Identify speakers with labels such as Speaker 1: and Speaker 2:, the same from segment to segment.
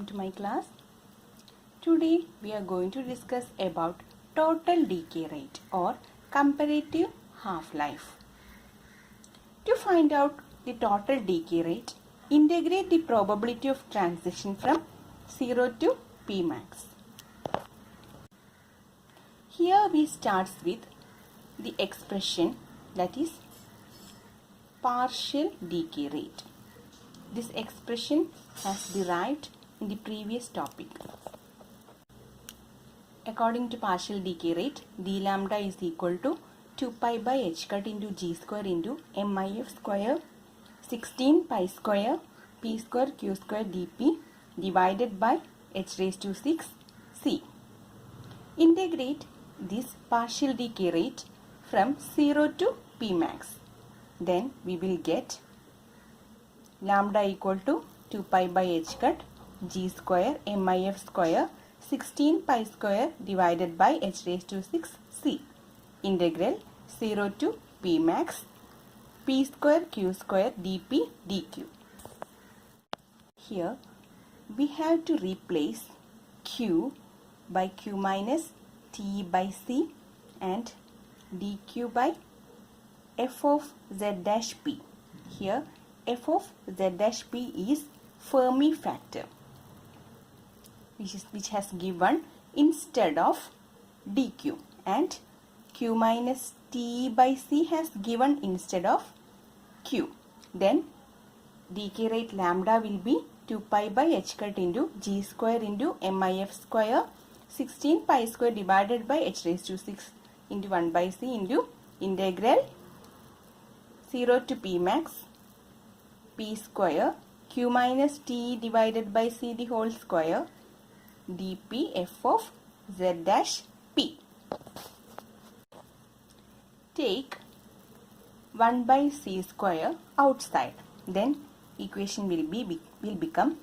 Speaker 1: to my class. Today we are going to discuss about total decay rate or comparative half-life. To find out the total decay rate, integrate the probability of transition from 0 to Pmax. Here we start with the expression that is partial decay rate. This expression has derived in the previous topic. According to partial decay rate, d lambda is equal to 2 pi by h cut into g square into mif square 16 pi square p square q square dp divided by h raised to 6 c. Integrate this partial decay rate from 0 to Pmax. Then we will get lambda equal to 2 pi by h cut g square mif square 16 pi square divided by h raised to 6 c. Integral 0 to Pmax p square q square dp dq. Here we have to replace q by q minus t by c and dq by f of z dash p. Here f of z dash p is Fermi factor which has given instead of dq, and q minus t by c has given instead of q. Then decay rate lambda will be 2 pi by h cut into g square into mif square 16 pi square divided by h raised to 6 into 1 by c into integral 0 to Pmax p square q minus t divided by c the whole square dp f of z dash p. Take 1 by c square outside. Then equation will become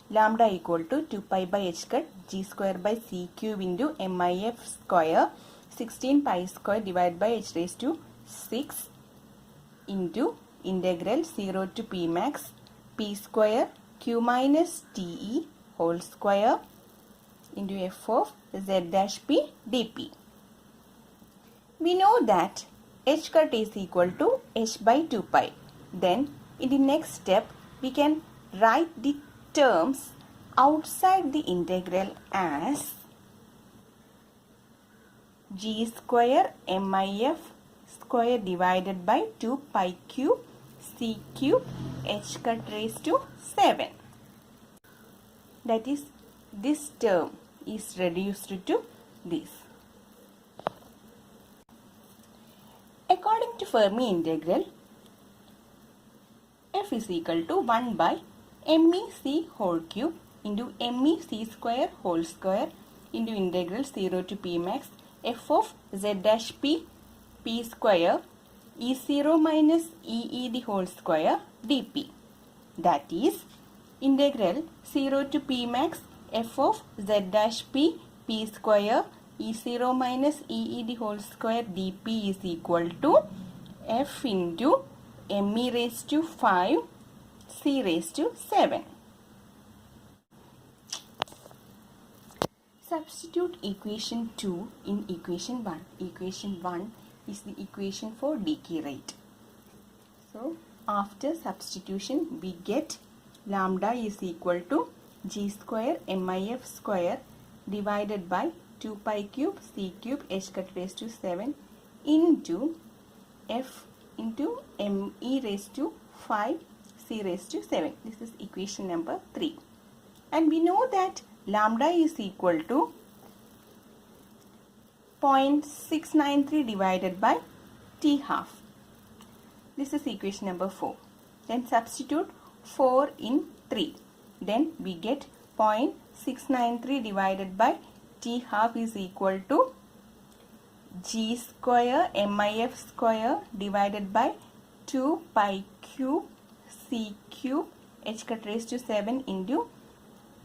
Speaker 1: lambda equal to 2 pi by h cut g square by c cube into mif square 16 pi square divided by h raised to 6 into integral 0 to Pmax p square q minus te whole square into f of z dash p dp. We know that h cut is equal to h by 2 pi. Then in the next step we can write the terms outside the integral as g square mif square divided by 2 pi cube c cube h cut raised to 7. That is, this term is reduced to this. According to Fermi integral, f is equal to 1 by mec whole cube into mec square whole square into integral 0 to Pmax f of z dash p p square e0 minus ee the whole square dp. That is integral 0 to Pmax f of z dash p p square e0 minus ee the whole square dp is equal to f into me raised to 5 c raised to 7. Substitute equation 2 in equation 1. Equation 1 is the equation for decay rate. So after substitution we get lambda is equal to g square mif square divided by 2 pi cube c cube h cut raised to 7 into f into me raised to 5 c raised to 7. This is equation number 3. And we know that lambda is equal to 0.693 divided by t half. This is equation number 4. Then substitute 4 in 3. Then we get 0.693 divided by t half is equal to g square mif square divided by 2 pi cube c cube h cut raised to 7 into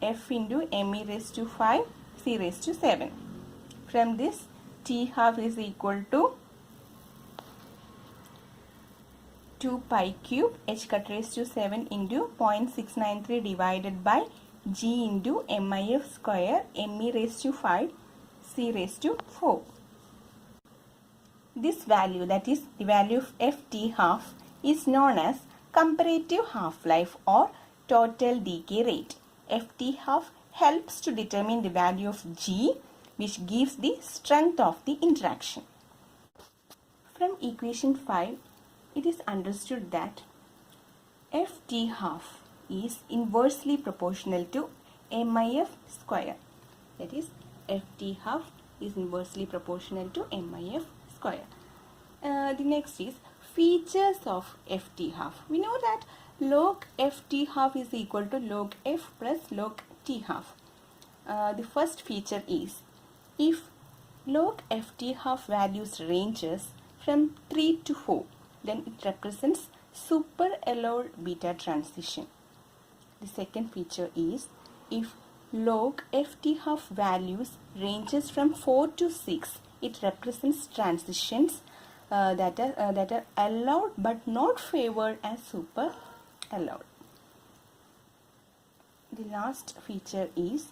Speaker 1: f into me raised to 5 c raised to 7. From this t half is equal to 2 pi cube h cut raised to 7 into 0.693 divided by g into MIF square ME raised to 5 C raised to 4. This value, that is the value of Ft half, is known as comparative half-life or total decay rate. Ft half helps to determine the value of G, which gives the strength of the interaction. From equation 5, it is understood that Ft half is inversely proportional to MIF square. That is, Ft half is inversely proportional to MIF square. The next is features of Ft half. We know that log Ft half is equal to log F plus log T half. The first feature is if log Ft half values ranges from 3 to 4, then it represents super allowed beta transition. The second feature is if log Ft half values ranges from 4 to 6, it represents transitions that are allowed but not favored as super allowed. The last feature is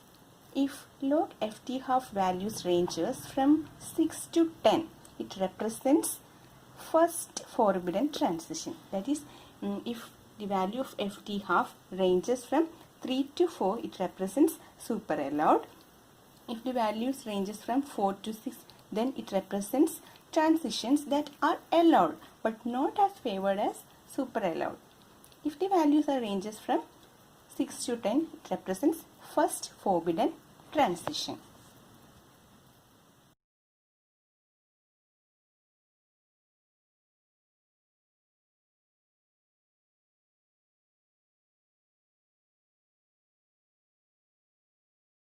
Speaker 1: if log Ft half values ranges from 6 to 10, it represents first forbidden transition. That is, if the value of Ft half ranges from 3 to 4, it represents super allowed. If the values ranges from 4 to 6, then it represents transitions that are allowed but not as favored as super allowed. If the values are ranges from 6 to 10, it represents first forbidden transition.